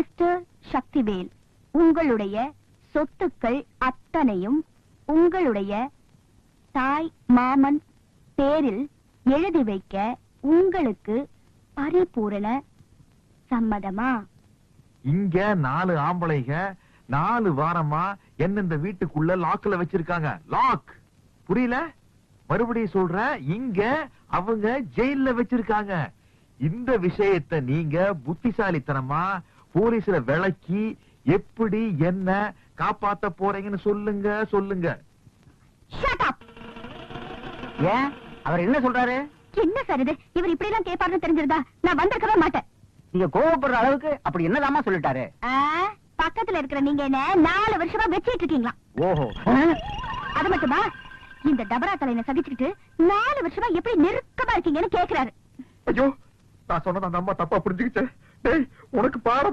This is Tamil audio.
மிஸ்டர் சக்திவேல், உங்களுடைய சொத்துக்கள் அத்தனையும் உங்களுடைய தாய் மாமன் பேரில் எழுதி வைக்க உங்களுக்கு பரிபூரண சம்மதமா? இங்க 4 ஆம்பளைங்க 4 வாரமா என்ன இந்த வீட்டுக்குள்ள லாக்ல வச்சிருக்காங்க. லாக் புரியல? மறுபடியும் சொல்றேன், இங்க அவங்க ஜெயில்ல வச்சிருக்காங்க. இந்த விஷயத்தை நீங்க புத்திசாலித்தனமா போலீஸ்ல விளக்கி எப்படி என்ன காப்பாத்த போறீங்கன்னு சொல்லுங்க சொல்லுங்க. Shut up. ஏன் அவர் என்ன சொல்றாரு? என்ன சார் இது? இவர் இப்படி எல்லாம் கேட்பாருன்னு தெரிஞ்சிருந்தா நான் வந்திருக்கவே மாட்டேன். நீங்க கோவப்படுற அளவுக்கு அப்படி என்னதாமா சொல்லிட்டாரு? பக்கத்துல இருக்கிற நீங்க என்ன 4 வருஷமா வச்சிட்டு இருக்கீங்களா? ஓஹோ, அது மட்டுமா, இந்த டபரா தலையில சகிச்சுக்கிட்டு 4 வருஷமா எப்படி நெருக்கமா இருக்கீங்கன்னு கேக்குறாரு. ஐயோ, நான் சொன்னத அந்த அம்மா தப்பா புரிஞ்சுக்கிட்டேன். டேய், உனக்கு பாடம்